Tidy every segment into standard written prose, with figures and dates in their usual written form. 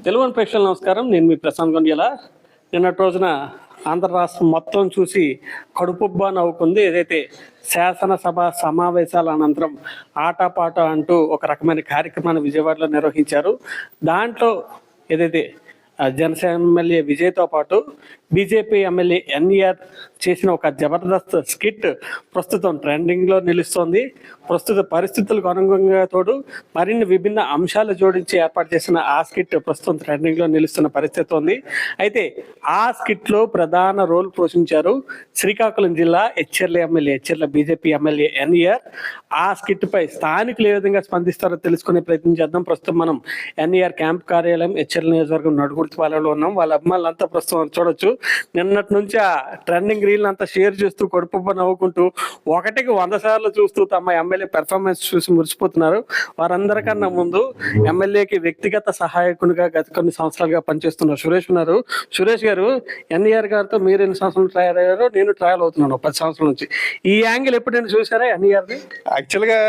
తెలుగు ప్రేక్షకులకు నమస్కారం. నేను మీ ప్రశాంత్ గొండియాల. నిన్నటి రోజున ఆంధ్ర రాష్ట్రం మొత్తం చూసి కడుపుబ్బా నవ్వుకుంది. ఏదైతే శాసనసభ సమావేశాల అనంతరం ఆటపాట అంటూ ఒక రకమైన కార్యక్రమాన్ని విజయవాడలో నిర్వహించారు. దాంట్లో ఏదైతే జనసేన ఎమ్మెల్యే విజయ్తో పాటు బీజేపీ ఎమ్మెల్యే ఎన్ఈఆర్ చేసిన ఒక జబర్దస్త్ స్కిట్ ప్రస్తుతం ట్రెండింగ్లో నిలుస్తోంది. ప్రస్తుత పరిస్థితులకు అనుగుణంగా తోడు మరిన్ని విభిన్న అంశాలు జోడించి ఏర్పాటు చేసిన ఆ స్కిట్ ప్రస్తుతం ట్రెండింగ్లో నిలుస్తున్న పరిస్థితి ఉంది. అయితే ఆ స్కిట్లో ప్రధాన రోల్ పోషించారు శ్రీకాకుళం జిల్లా ఎచ్చెర్ల బీజేపీ ఎమ్మెల్యే ఎన్ఈఆర్. ఆ స్కిట్పై స్థానికులు ఏ విధంగా స్పందిస్తారో తెలుసుకునే ప్రయత్నం చేద్దాం. ప్రస్తుతం మనం ఎన్ఈఆర్ క్యాంప్ కార్యాలయం ఎచ్చెర్ల నియోజకవర్గం నడుగుర్తిపాలెంలో ఉన్నాం. వాళ్ళ అభిమానులంతా ప్రస్తుతం చూడొచ్చు. నిన్నటి నుంచి ఆ ట్రెండింగ్ రీల్ అంతా షేర్ చేస్తూ కడుపుబ్బ నవ్వుకుంటూ 100 సార్లు చూస్తూ తమ ఎమ్మెల్యే పెర్ఫార్మెన్స్ చూసి మురిసిపోతున్నారు. వారందరికన్నా ముందు ఎమ్మెల్యేకి వ్యక్తిగత సహాయకునిగా గత కొన్ని సంవత్సరాలుగా పనిచేస్తున్నారు సురేష్ ఉన్నారు. సురేష్ గారు, ఎన్ఈఆర్ గారితో మీరు ఎన్ని సంవత్సరాలు ట్రయల్ అయ్యారో, నేను ట్రయల్ అవుతున్నాను 10 సంవత్సరాల నుంచి. ఈ యాంగిల్ ఎప్పుడైనా చూసారా ఎన్ఈఆర్ది? యాక్చువల్గా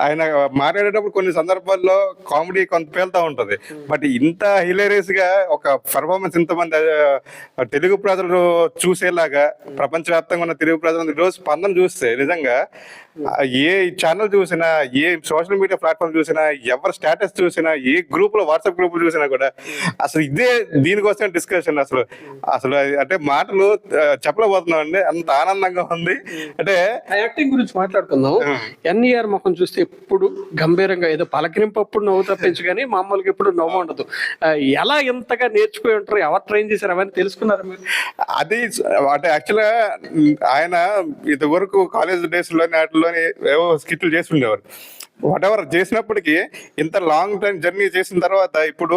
ఆయన మాట్లాడేటప్పుడు కొన్ని సందర్భాల్లో కామెడీ కొంత పేలుతూ ఉంటుంది. బట్ ఇంత హిలేరియస్ గా ఒక పర్ఫార్మెన్స్ ఇంతమంది తెలుగు ప్రజలు చూసేలాగా ప్రపంచవ్యాప్తంగా ఉన్న తెలుగు ప్రజలు రోజు స్పందన చూస్తే నిజంగా ఏ ఛానల్ చూసినా, ఏ సోషల్ మీడియా ప్లాట్ఫామ్ చూసినా, ఎవరి స్టేటస్ చూసినా, ఏ గ్రూప్ లో వాట్సాప్ గ్రూప్ చూసినా కూడా అసలు ఇదే దీనికోసం డిస్కషన్. అసలు అంటే మాటలు చెప్పలేకపోతున్నాం అండి, అంత ఆనందంగా ఉంది. అంటే యాక్టింగ్ గురించి మాట్లాడుకుందాం. ఎన్ఈఆర్ ముఖం చూస్తే ఎప్పుడు గంభీరంగా ఏదో పలకరింపప్పుడు నవ్వు తప్పించు కానీ మామూలుగా ఎప్పుడు నవ్వు ఉండదు. ఎలా ఎంతగా నేర్చుకుని ఉంటారు, ఎవరు ట్రైన్ చేశారు, అవన్నీ తెలుసుకున్నారు మీరు? అది అంటే యాక్చువల్గా ఆయన ఇదివరకు కాలేజ్ డేస్ లోని వాటిలోని ఏవో స్కిట్లు చేసి ఉండేవారు. వాట్ ఎవర్ చేసినప్పటికీ ఇంత లాంగ్ టైం జర్నీ చేసిన తర్వాత ఇప్పుడు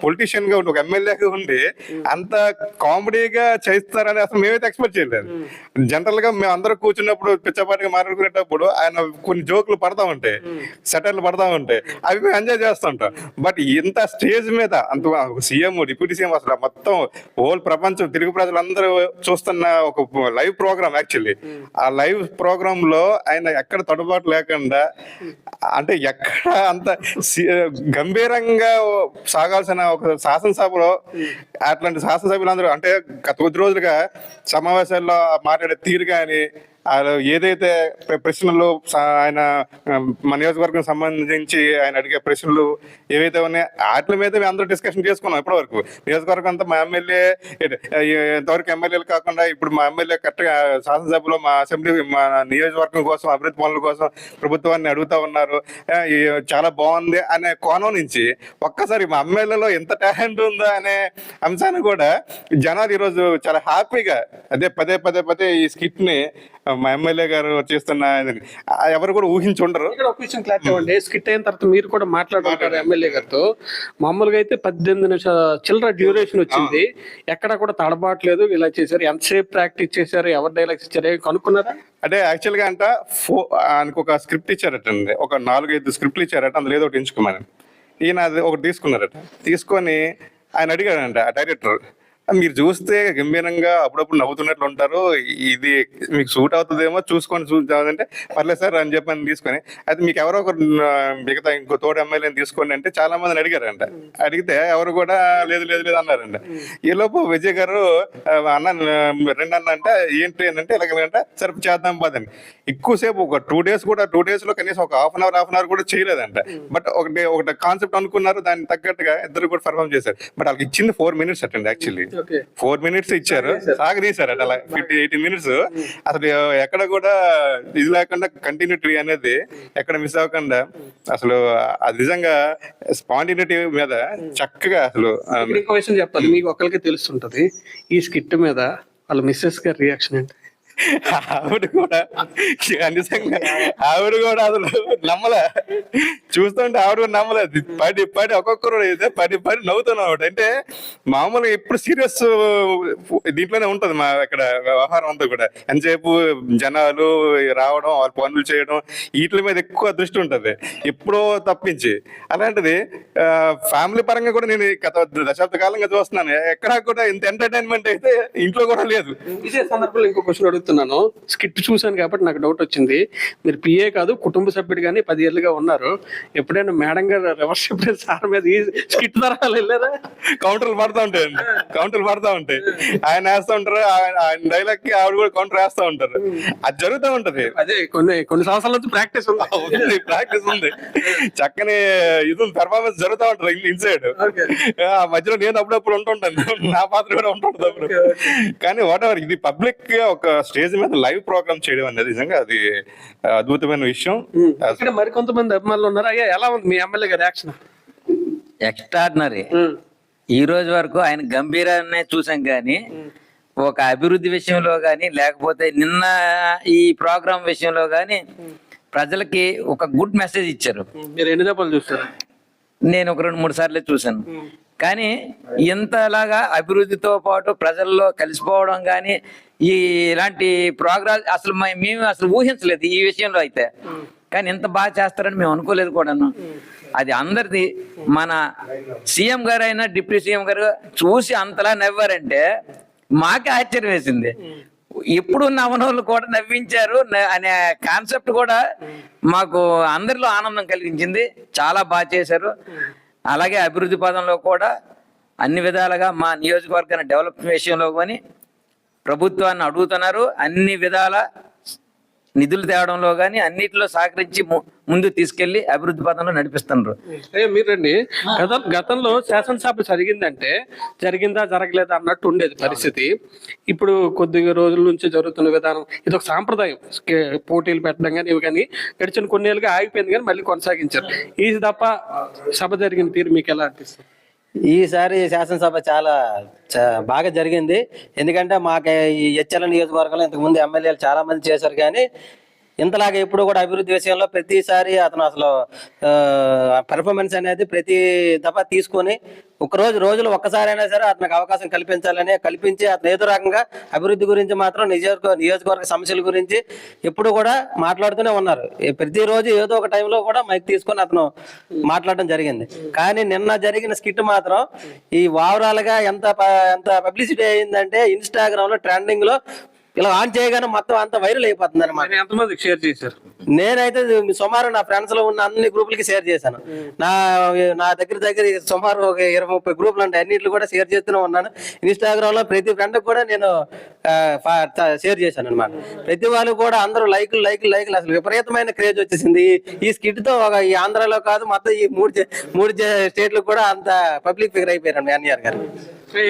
పొలిటీషియన్ గా ఉండి, ఒక ఎమ్మెల్యేగా ఉండి అంత కామెడీగా చేస్తారని అసలు మేమైతే ఎక్స్పెక్ట్ చేయలేదు. జనరల్ గా మేము అందరూ కూర్చున్నప్పుడు పిచ్చపాటిగా మాట్లాడుకునేటప్పుడు ఆయన కొన్ని జోకులు పడతా ఉంటాయి, సెటర్లు పడతా ఉంటాయి, అవి మేము ఎంజాయ్ చేస్తుంటాం. బట్ ఇంత స్టేజ్ మీద అంత సీఎం, డిప్యూటీ సీఎం, అసలు మొత్తం హోల్ ప్రపంచం తెలుగు ప్రజలందరూ చూస్తున్న ఒక లైవ్ ప్రోగ్రామ్. యాక్చువల్లీ ఆ లైవ్ ప్రోగ్రామ్ లో ఆయన ఎక్కడ తడుబాటు లేకుండా, అంటే ఎక్కడ అంత గంభీరంగా సాగాల్సిన ఒక శాసనసభలో అట్లాంటి శాసనసభ్యులందరూ అంటే గత కొద్ది రోజులుగా సమావేశాల్లో మాట్లాడే తీరు కానీ, ఏదైతే ప్రశ్నలు ఆయన మన నియోజకవర్గం సంబంధించి ఆయన అడిగే ప్రశ్నలు ఏవైతే ఉన్నాయో వాటి మీద మేము అందరూ డిస్కషన్ చేసుకున్నాం. ఇప్పటివరకు నియోజకవర్గం అంతా మా ఎమ్మెల్యే, ఇంతవరకు ఎమ్మెల్యేలు కాకుండా ఇప్పుడు మా ఎమ్మెల్యే కరెక్ట్గా శాసనసభలో మా అసెంబ్లీ, మా నియోజకవర్గం కోసం, అభివృద్ధి పనుల కోసం ప్రభుత్వాన్ని అడుగుతా ఉన్నారు. చాలా బాగుంది అనే కోణం నుంచి ఒక్కసారి మా ఎమ్మెల్యేలో ఎంత టాలెంట్ ఉందా అనే అంశాన్ని కూడా జనాలు ఈరోజు చాలా హ్యాపీగా అదే పదే ఈ స్కిట్ ని మా ఎమ్మెల్యే గారు చేస్తున్న ఎవరు కూడా ఊహించుండరు. ఇక్కడ ఒక విషయం క్లారిటీ ఇవ్వండి. స్కిట్ అయిన తర్వాత మీరు కూడా మాట్లాడుకుంటారు ఎమ్మెల్యే గారితో. మామూలుగా అయితే 18 నిమిషాల చిల్లర డ్యూరేషన్ వచ్చింది, ఎక్కడ కూడా తడబాట్లేదు. ఇలా చేశారు, ఎంతసేపు ప్రాక్టీస్ చేశారు, ఎవరు డైలాగ్స్ ఇచ్చారు, కనుక్కున్నారా? అంటే యాక్చువల్గా అంట ఆయనకు ఒక స్క్రిప్ట్ ఇచ్చారటండి, ఒక 4-5 స్క్రిప్ట్లు ఇచ్చారట. అందులో ఏదో ఒకటి ఎంచుకోమని ఈయన అది ఒకటి తీసుకున్నారట. తీసుకొని ఆయన అడిగాడంట ఆ డైరెక్టర్, మీరు చూస్తే గంభీరంగా అప్పుడప్పుడు నవ్వుతున్నట్లు ఉంటారు, ఇది మీకు సూట్ అవుతుందేమో చూసుకొని చూద్దామంటే పర్లేదు సార్ అని చెప్పని తీసుకొని, అయితే మీకు ఎవరో ఒక మిగతా ఇంకో తోడు ఎమ్మెల్యేని తీసుకోండి అంటే చాలా మందిని అడిగారంట. అడిగితే ఎవరు కూడా లేదు అన్నారంట. ఈలోపు విజయ్ గారు అన్న అన్న అంటే ఏంటి అంటే ఇలాగంటే సరే చేద్దాం పదండి. ఎక్కువసేపు ఒక 2 days లో కనీసం ఒక హాఫ్ అన్ అవర్ కూడా చేయలేదంట. బట్ ఒకటి కాన్సెప్ట్ అనుకున్నారు, దానికి తగ్గట్టుగా ఇద్దరు కూడా పర్ఫామ్ చేశారు. బట్ వాళ్ళకి ఇచ్చింది 4 minutes అటండి. యాక్చువల్లీ 4 minutes ఇచ్చారు, సాగదీశారు అలా 18 minutes. అసలు ఎక్కడ కూడా ఇది లేకుండా కంటిన్యూటీ అనేది ఎక్కడ మిస్ అవ్వకుండా అసలు అది నిజంగా స్పాంటినిటీ మీద చక్కగా అసలు. ఇంకో విషయం చెప్పాలి, మీకు ఒక్కరికి తెలుస్తుంటది ఈ స్కిట్ మీద వాళ్ళ మిస్సెస్ గారి రియాక్షన్ ఏంటి? ఆవిడ కూడా నిజంగా ఆవిడ కూడా అసలు నమ్మలే, చూస్తుంటే ఆవిడ కూడా నమ్మలేదు. పడి ఒక్కొక్కరు అయితే పడి నవ్వుతున్నాం. అంటే మామూలుగా ఎప్పుడు సీరియస్ దీంట్లోనే ఉంటది మా ఇక్కడ వ్యవహారం అంతా కూడా. ఎంతసేపు జనాలు రావడం, వాళ్ళ పనులు చేయడం, వీటి మీద ఎక్కువ దృష్టి ఉంటది ఎప్పుడో తప్పించి. అలాంటిది ఫ్యామిలీ పరంగా కూడా నేను గత దశాబ్ద కాలంగా చూస్తున్నాను, ఎక్కడా కూడా ఇంత ఎంటర్టైన్మెంట్ అయితే ఇంట్లో కూడా లేదు. ఇదే సందర్భంలో ఇంకో క్వశ్చన్ అడుగుతాను. అడుగుతున్నాను. స్కిట్ చూశాను కాబట్టి నాకు డౌట్ వచ్చింది. మీరు పిఏ కాదు, కుటుంబ సభ్యుడు కానీ 10 ఏళ్ళుగా ఉన్నారు. ఎప్పుడైనా మేడం గారు రివర్స్ ఎప్పుడైనా సార్ మీద ఈ స్కిట్ తరహాలు వెళ్ళారా? కౌంటర్లు పడతా ఉంటాయండి, కౌంటర్లు పడతా ఉంటాయి. ఆయన వేస్తా ఉంటారు, ఆయన డైలాగ్ కి ఆవిడ కూడా కౌంటర్ వేస్తా ఉంటారు. అది జరుగుతూ ఉంటది. అదే కొన్ని సంవత్సరాల నుంచి ప్రాక్టీస్ ఉంది. ప్రాక్టీస్ ఉంది, చక్కని ఇది పెర్ఫార్మెన్స్ జరుగుతూ ఉంటది ఇన్సైడ్. ఆ మధ్యలో నేను అప్పుడప్పుడు ఉంటుంటాను, నా పాత్ర కూడా ఉంటుంటది అప్పుడు. కానీ వాట్ ఎవర్, ఇది పబ్లిక్ గా ఒక స్టేజ్ మీద లైవ్ ప్రోగ్రామ్ చేయడం అనేది నిజంగా అది అద్భుతమైన విషయం. ఇక్కడ మరికొంతమంది అభిమానులు ఉన్నారు. అయ్యా, ఎలా ఉంది మీ ఎమ్మెల్యే గారి యాక్షన్? ఎక్స్ట్రాడినరీ. ఈ రోజు వరకు ఆయన గంభీరాన్ని చూసాం కానీ ఒక అభివృద్ధి విషయంలో కానీ లేకపోతే నిన్న ఈ ప్రోగ్రామ్ విషయంలో కానీ ప్రజలకి ఒక గుడ్ మెసేజ్ ఇచ్చారు. మీరు ఎన్ని దఫాలు చూస్తారు? నేను ఒక 2-3 సార్లే చూసాను. కానీ ఇంతలాగా అభివృద్ధితో పాటు ప్రజల్లో కలిసిపోవడం కానీ ఇలాంటి ప్రోగ్రామ్ అసలు మేము అసలు ఊహించలేదు ఈ విషయంలో అయితే. కానీ ఇంత బాగా చేస్తారని మేము అనుకోలేదు కూడాను. అది అందరిది. మన సీఎం గారు అయినా డిప్యూటీ సీఎం గారు చూసి అంతలా నవ్వారంటే మాకే ఆశ్చర్యం వేసింది. ఎప్పుడు నవ్వనోళ్ళు కూడా నవ్వించారు అనే కాన్సెప్ట్ కూడా మాకు అందరిలో ఆనందం కలిగించింది. చాలా బాగా చేశారు. అలాగే అభివృద్ధి పదంలో కూడా అన్ని విధాలుగా మా నియోజకవర్గాన్ని డెవలప్ విషయంలో కానీ ప్రభుత్వాన్ని అడుగుతున్నారు. అన్ని విధాల నిధులు తేవడంలో కానీ అన్నిటిలో సహకరించి ముందు తీసుకెళ్లి అభివృద్ధి పథంలో నడిపిస్తున్నారు. మీరండి, గతంలో శాసనసభ జరిగిందా జరగలేదా అన్నట్టు ఉండేది పరిస్థితి. ఇప్పుడు కొద్ది రోజుల నుంచి జరుగుతున్న విధానం ఇది ఒక సాంప్రదాయం. పోటీలు పెట్టడం కానీ ఇవి కానీ గడిచిన కొన్నేళ్ళుగా ఆగిపోయింది, కానీ మళ్ళీ కొనసాగించారు. ఈ తప్ప సభ జరిగిన తీరు మీకు ఎలా అనిపిస్తుంది? ఈసారి శాసనసభ చాలా బాగా జరిగింది. ఎందుకంటే మాకు ఈ ఎచ్చెల నియోజకవర్గంలో ఇంతకుముందు ఎమ్మెల్యేలు చాలా మంది చేశారు, కానీ ఇంతలాగా ఎప్పుడు కూడా అభివృద్ధి విషయంలో ప్రతిసారి అతను అసలు పెర్ఫార్మెన్స్ అనేది ప్రతి దఫా తీసుకొని రోజులు ఒక్కసారైనా సరే అతనికి అవకాశం కల్పించి అతను ఏదో రకంగా అభివృద్ధి గురించి మాత్రం నియోజకవర్గ సమస్యల గురించి ఎప్పుడు కూడా మాట్లాడుతూనే ఉన్నారు. ప్రతిరోజు ఏదో ఒక టైంలో కూడా మైక్ తీసుకొని అతను మాట్లాడడం జరిగింది. కానీ నిన్న జరిగిన స్కిట్ మాత్రం ఈ ఓవరాల్ గా ఎంత పబ్లిసిటీ అయిందంటే ఇన్స్టాగ్రామ్ లో ట్రెండింగ్ లో ఇలా ఆన్ చేయగానే మొత్తం అంత వైరల్ అయిపోతుంది అనమాట. ఎంతమందికి షేర్ చేశారు? నేనైతే సుమారు నా ఫ్రెండ్స్ లో ఉన్న అన్ని గ్రూపులకి షేర్ చేశాను. నా దగ్గర సుమారు ఒక 20-30 గ్రూపులు ఉంటాయి. అన్నింటిలో కూడా షేర్ చేస్తూనే ఉన్నాను. ఇన్స్టాగ్రామ్ లో ప్రతి ఫ్రెండ్ కూడా నేను షేర్ చేశాను అనమాట. ప్రతి వాళ్ళు కూడా అందరూ లైకులు అసలు విపరీతమైన క్రేజ్ వచ్చేసింది ఈ స్కిట్ తో. ఈ ఆంధ్రాలో కాదు, మొత్తం ఈ మూడు స్టేట్లు కూడా అంత పబ్లిక్ ఫిగర్ అయిపోయారు మీ అన్నయ్య గారు.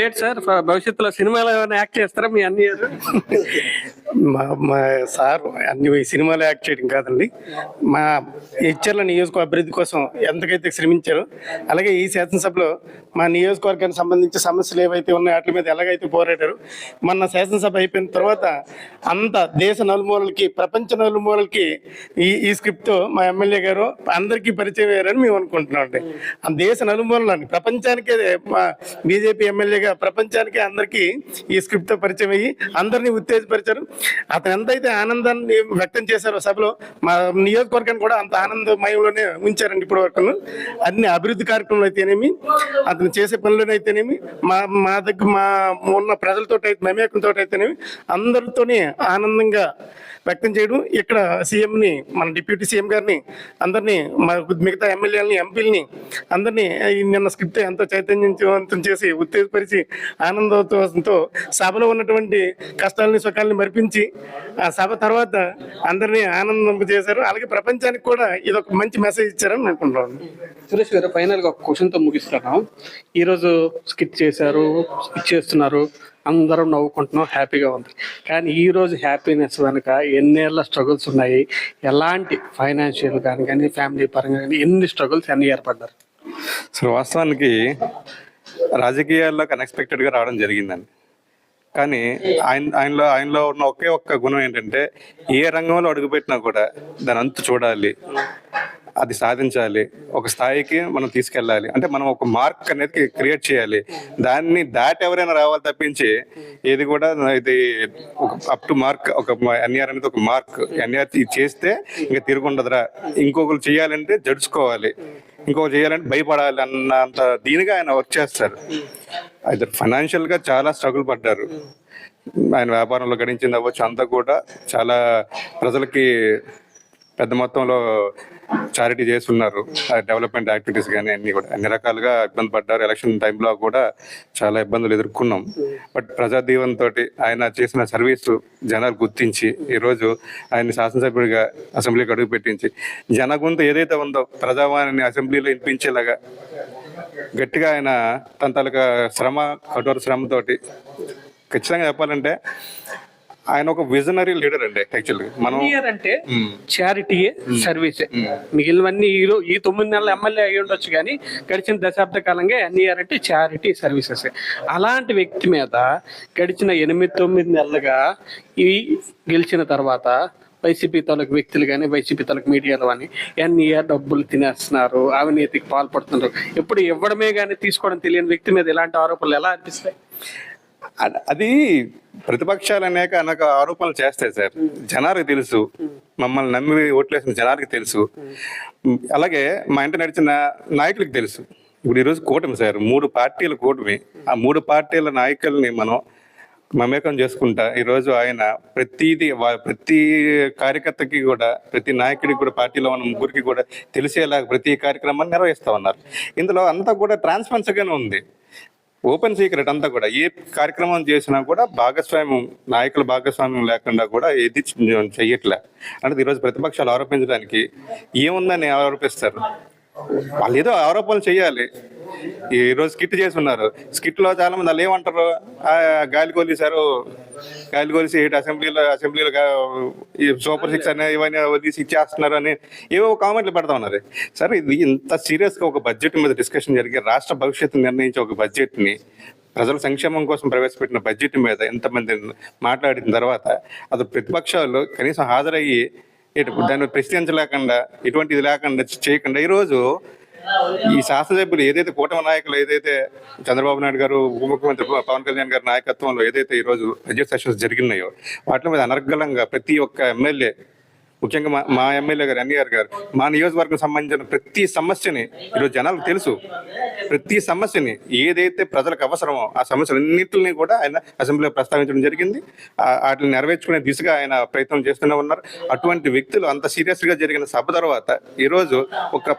ఏంటి సార్, భవిష్యత్తులో సినిమాలో ఏమైనా యాక్ట్ చేస్తారా మీ అన్నయ్య? మా సార్ అన్ని సినిమాలో యాక్ట్ చేయడం కాదండి, మా ఇచ్చర్ల నియోజకవర్గ అభివృద్ధి కోసం ఎంతకైతే శ్రమించారో అలాగే ఈ శాసనసభలో మా నియోజకవర్గానికి సంబంధించి సమస్యలు ఏవైతే ఉన్నాయో వాటి మీద ఎలాగైతే పోరాడారు. మొన్న శాసనసభ అయిపోయిన తర్వాత అంత దేశ నలుమూలలకి ప్రపంచ నలుమూలలకి ఈ స్క్రిప్ట్తో మా ఎమ్మెల్యే గారు అందరికీ పరిచయం అయ్యారని మేము అనుకుంటున్నాం అండి. ఆ దేశ నలుమూలని ప్రపంచానికే మా బీజేపీ ఎమ్మెల్యేగా ప్రపంచానికి అందరికీ ఈ స్క్రిప్ట్తో పరిచయం అయ్యి అందరినీ ఉత్తేజపరిచారు. అతను ఎంతైతే ఆనందాన్ని వ్యక్తం చేశారో సభలో మా నియోజకవర్గాన్ని కూడా అంత ఆనందమయంలోనే ఉంచారండి. ఇప్పటి వరకు అన్ని అభివృద్ధి కార్యక్రమాలు అయితేనేమి, అతను చేసే పనులనైతేనేమి, మా దగ్గర మా ఉన్న ప్రజలతో మమేకంతో అయితేనేమి అందరితోనే ఆనందంగా వ్యక్తం చేయడం. ఇక్కడ సీఎంని, మన డిప్యూటీ సీఎం గారిని, అందరినీ, మిగతా ఎమ్మెల్యేలని, ఎంపీలని అందరినీ నిన్న స్క్రిప్ట్ ఎంతో చైతన్యవంతం చేసి ఉత్తేజపరిచి ఆనందంతో సభలో ఉన్నటువంటి కష్టాలని సుఖాలని మరిపించి ఆ సభ తర్వాత అందరినీ ఆనందం చేశారు. అలాగే ప్రపంచానికి కూడా ఇది ఒక మంచి మెసేజ్ ఇచ్చారని అనుకుంటున్నాను. సురేష్ గారు, ఫైనల్గా ఒక క్వశ్చన్తో ముగిస్తున్నాం. ఈరోజు స్కిట్ చేశారు, స్కిట్ చేస్తున్నారు, అందరం నవ్వుకుంటున్నాం, హ్యాపీగా ఉంది. కానీ ఈరోజు హ్యాపీనెస్ వెనుక ఎన్నేళ్ళ స్ట్రగుల్స్ ఉన్నాయి. ఎలాంటి ఫైనాన్షియల్ కానీ ఫ్యామిలీ పరంగా కానీ ఎన్ని స్ట్రగుల్స్ అన్ని ఏర్పడ్డారు? అసలు వాస్తవానికి రాజకీయాల్లోకి అన్ఎక్స్పెక్టెడ్గా రావడం జరిగిందండి. కానీ ఆయనలో ఉన్న ఒకే ఒక్క గుణం ఏంటంటే ఏ రంగంలో అడుగుపెట్టినా కూడా దాని అంతు చూడాలి, అది సాధించాలి, ఒక స్థాయికి మనం తీసుకెళ్ళాలి. అంటే మనం ఒక మార్క్ అనేది క్రియేట్ చేయాలి. దాన్ని దాటి ఎవరైనా రావాలి తప్పించి ఏది కూడా ఇది ఒక అప్ టు మార్క్, ఒక ఎన్ఆర్ అనేది ఒక మార్క్. ఎన్ఆర్ చేస్తే ఇంకా తిరుగుండదురా, ఇంకొకరు చేయాలంటే జడుచుకోవాలి, ఇంకొకరు చేయాలంటే భయపడాలి అన్నంత దీనిగా ఆయన వర్క్ చేస్తారు. అయితే ఫైనాన్షియల్గా చాలా స్ట్రగుల్ పడ్డారు. ఆయన వ్యాపారంలో గడించింది అవ్వచ్చు, అంతా కూడా చాలా ప్రజలకి పెద్ద మొత్తంలో చారిటీ చేస్తున్నారు. డెవలప్మెంట్ యాక్టివిటీస్ కానీ అన్ని కూడా అన్ని రకాలుగా ఇబ్బంది పడ్డారు. ఎలక్షన్ టైంలో కూడా చాలా ఇబ్బందులు ఎదుర్కొన్నాం. బట్ ప్రజా దీవెనతో ఆయన చేసిన సర్వీసు జనాలు గుర్తించి ఈరోజు ఆయన శాసనసభ్యుడిగా అసెంబ్లీకి అడుగు పెట్టించి జన గొంతు ఏదైతే ఉందో ప్రజావాణిని అసెంబ్లీలో వినిపించేలాగా గట్టిగా ఆయన తన తాలూకా శ్రమ, కఠోర శ్రమతోటి ఖచ్చితంగా చెప్పాలంటే ఆయన ఒక విజనరీ లీడర్ అండి. యాక్చువల్గా మనం అంటే చారిటీ సర్వీసే, మిగిలినవన్నీ ఈ 9 నెలల ఎమ్మెల్యే అయ్యి ఉండొచ్చు కానీ గడిచిన దశాబ్ద కాలంగా ఎన్ఈఆర్ అంటే చారిటీ సర్వీసెస్. అలాంటి వ్యక్తి మీద గడిచిన 8-9 నెలలుగా ఈ గెలిచిన తర్వాత వైసీపీ తాలూకు వ్యక్తులు కానీ వైసీపీ తాలూకు మీడియాలో కానీ ఎన్ఈఆర్ డబ్బులు తినేస్తున్నారు, అవినీతికి పాల్పడుతున్నారు. ఎప్పుడు ఇవ్వడమే కానీ తీసుకోవడం తెలియని వ్యక్తి మీద ఇలాంటి ఆరోపణలు ఎలా అనిపిస్తాయి? అది ప్రతిపక్షాలు అనేక ఆరోపణలు చేస్తాయి సార్. జనానికి తెలుసు, మమ్మల్ని నమ్మి ఓట్లేసిన జనానికి తెలుసు, అలాగే మా ఇంట నడిచిన నాయకులకు తెలుసు. ఇప్పుడు ఈరోజు కూటమి సార్, 3 పార్టీల కూటమి. ఆ 3 పార్టీల నాయకుల్ని మనం మమేకం చేసుకుంటా ఈరోజు ఆయన ప్రతి కార్యకర్తకి కూడా, ప్రతి నాయకుడికి కూడా, పార్టీలో ఉన్న ముగ్గురికి కూడా తెలిసేలా ప్రతి కార్యక్రమాన్ని నిర్వహిస్తూ ఉన్నారు. ఇందులో అంతా కూడా ట్రాన్స్పరెన్సీగానే ఉంది, ఓపెన్ సీక్రెట్ అంతా కూడా. ఏ కార్యక్రమం చేసినా కూడా నాయకుల భాగస్వామ్యం లేకుండా కూడా ఏది చెయ్యట్లే. అంటే ఈరోజు ప్రతిపక్షాలు ఆరోపించడానికి ఏముందని ఆరోపిస్తారు. వాళ్ళు ఏదో ఆరోపణలు చేయాలి. ఈరోజు స్కిట్ చేసి ఉన్నారు. స్కిట్లో చాలా మంది వాళ్ళు ఏమంటారు, గాలి కొలిసి అసెంబ్లీలో ఈ సూపర్ 6 అనే ఇవన్నీ వదిలేసి ఇచ్చేస్తున్నారు అని ఏవో కామెంట్లు పెడతా ఉన్నారు. సరే, ఇది ఇంత సీరియస్గా ఒక బడ్జెట్ మీద డిస్కషన్ జరిగి రాష్ట్ర భవిష్యత్తు నిర్ణయించే ఒక బడ్జెట్ని, ప్రజల సంక్షేమం కోసం ప్రవేశపెట్టిన బడ్జెట్ మీద ఎంతమంది మాట్లాడిన తర్వాత అది ప్రతిపక్షాలు కనీసం హాజరయ్యి దాన్ని ప్రశ్నించలేకుండా, ఎటువంటిది లేకుండా చేయకుండా ఈరోజు ఈ శాసనసభ్యులు ఏదైతే కూటమి నాయకులు ఏదైతే చంద్రబాబు నాయుడు గారు, ఉప ముఖ్యమంత్రి పవన్ కళ్యాణ్ గారి నాయకత్వంలో ఏదైతే ఈరోజు బడ్జెట్ సెషన్స్ జరిగినాయో వాటి మీద అనర్గళంగా ప్రతి ఒక్క ఎమ్మెల్యే, ముఖ్యంగా మా ఎమ్మెల్యే గారు ఎన్ఈఆర్ గారు, మా నియోజకవర్గం సంబంధించిన ప్రతి సమస్యని ఈరోజు జనాలకు తెలుసు. ప్రతి సమస్యని ఏదైతే ప్రజలకు అవసరమో ఆ సమస్యలన్నింటినీ కూడా ఆయన అసెంబ్లీలో ప్రస్తావించడం జరిగింది. వాటిని నెరవేర్చుకునే దిశగా ఆయన ప్రయత్నం చేస్తూనే ఉన్నారు. అటువంటి వ్యక్తులు అంత సీరియస్గా జరిగిన సభ తర్వాత ఈరోజు ఒక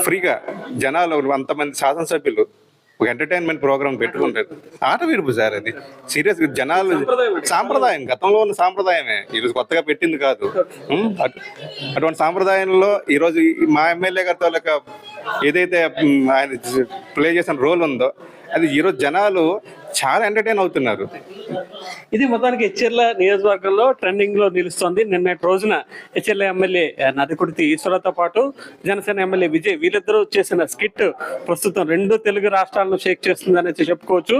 ఫ్రీగా జనాలు అంతమంది శాసనసభ్యులు ఒక ఎంటర్టైన్మెంట్ ప్రోగ్రామ్ పెట్టుకుంటారు. ఆట విడుపు సార్, అది సీరియస్ జనాలు సాంప్రదాయం, గతంలో ఉన్న సాంప్రదాయమే, ఈరోజు కొత్తగా పెట్టింది కాదు. అటువంటి సాంప్రదాయంలో ఈరోజు మా ఎమ్మెల్యే గారితో ఏదైతే ఆయన ప్లే చేసిన రోల్ ఉందో అది ఈరోజు జనాలు చాలా ఎంటర్టైన్ అవుతున్నారు. ఇది మొత్తానికి ఎచ్చెర్ల నియోజకవర్గంలో ట్రెండింగ్ లో నిలుస్తోంది. నిన్నటి రోజున ఎచ్చెర్ల ఎమ్మెల్యే నదికుడితి ఈశ్వరతో పాటు జనసేన ఎమ్మెల్యే విజయ్ వీళ్ళిద్దరూ చేసిన స్కిట్ ప్రస్తుతం 2 తెలుగు రాష్ట్రాలను షేక్ చేస్తుందని చెప్పుకోవచ్చు.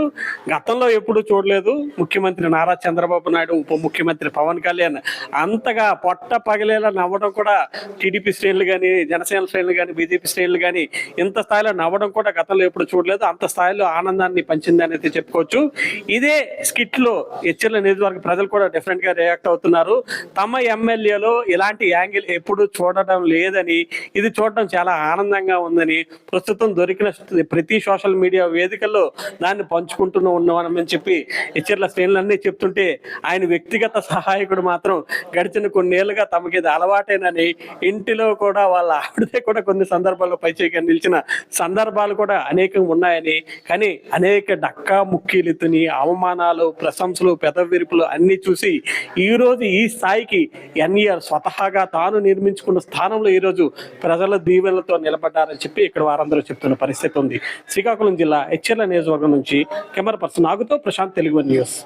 గతంలో ఎప్పుడు చూడలేదు. ముఖ్యమంత్రి నారా చంద్రబాబు నాయుడు, ఉప ముఖ్యమంత్రి పవన్ కళ్యాణ్ అంతగా పొట్ట పగిలేలా నవ్వడం కూడా టీడీపీ శ్రేణులు కానీ, జనసేన శ్రేణులు కానీ, బీజేపీ శ్రేణులు కానీ ఇంత స్థాయిలో నవ్వడం కూడా గతంలో ఎప్పుడు చూడలేదు. అంత స్థాయిలో ఆనందాన్ని పంచిందని అయితే చెప్పుకోవచ్చు. ఇదే స్కిట్ లో ఎచ్చెర్ల నియోజకవర్గ ప్రజలు కూడా డిఫరెంట్ గా రియాక్ట్ అవుతున్నారు. తమ ఎమ్మెల్యేలో ఇలాంటి యాంగిల్ ఎప్పుడు చూడటం లేదని, ఇది చూడటం చాలా ఆనందంగా ఉందని, ప్రస్తుతం దొరికిన ప్రతి సోషల్ మీడియా వేదికల్లో దాన్ని పంచుకుంటూ ఉన్నామని చెప్పి ఎచ్చెర్ల శ్రేణులన్నీ చెప్తుంటే, ఆయన వ్యక్తిగత సహాయకుడు మాత్రం గడిచిన కొన్నేళ్లుగా తమకి ఇది అలవాటేనని, ఇంటిలో కూడా వాళ్ళ ఆవిడదే కూడా కొన్ని సందర్భాల్లో పైచేయిగా నిలిచిన సందర్భాలు కూడా అనేకం ఉన్నాయని, కానీ అనేక డక్కా ముక్కీలితుని అవమానాలు, ప్రశంసలు, పెదవిరుపులు అన్ని చూసి ఈరోజు ఈ స్థాయికి ఎన్ఈఆర్ స్వతహాగా తాను నిర్మించుకున్న స్థానంలో ఈరోజు ప్రజల దీవెనలతో నిలబడ్డారని చెప్పి ఇక్కడ వారందరూ చెప్తున్న పరిస్థితి ఉంది. శ్రీకాకుళం జిల్లా ఎచ్చెర్ల నియోజకవర్గం నుంచి కెమెరా పర్సన్ నాగుతో ప్రశాంత్, తెలుగు న్యూస్.